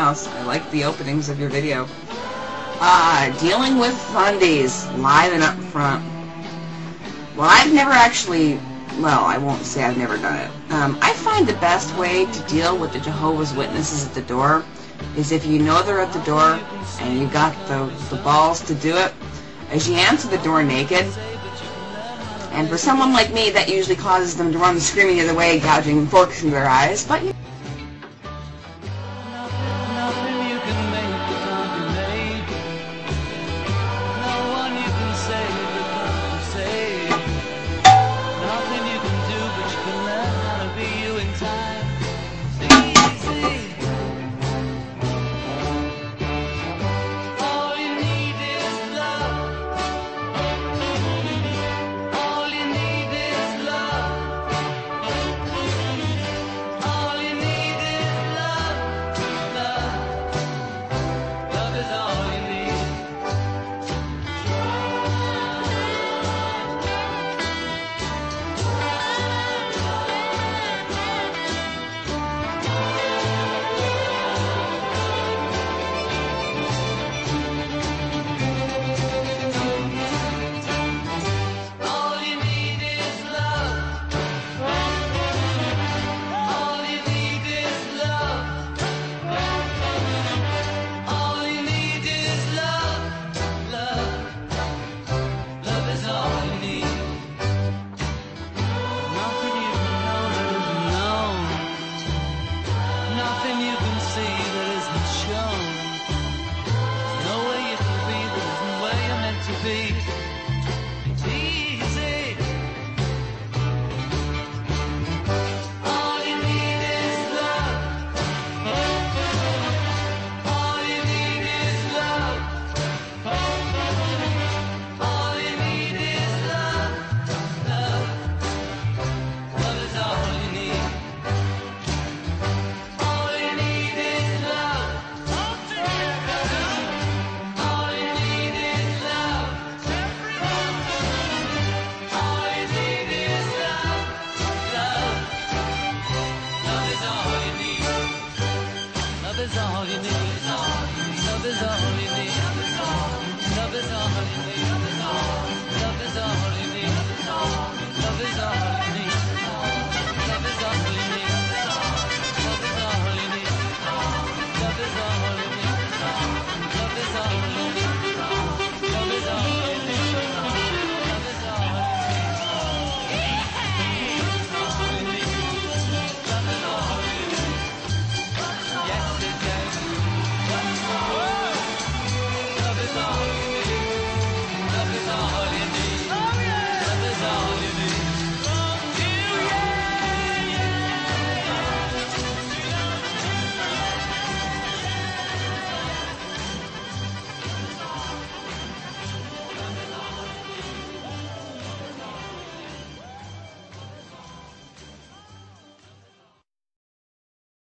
else. I like the openings of your video. Dealing with Sundays, live and up front. Well, I've never actually, well, I won't say I've never done it. I find the best way to deal with the Jehovah's Witnesses at the door is if you know they're at the door and you got the balls to do it, is you answer the door naked. And for someone like me, that usually causes them to run screaming the other way, gouging forks in their eyes. But Love is all you need.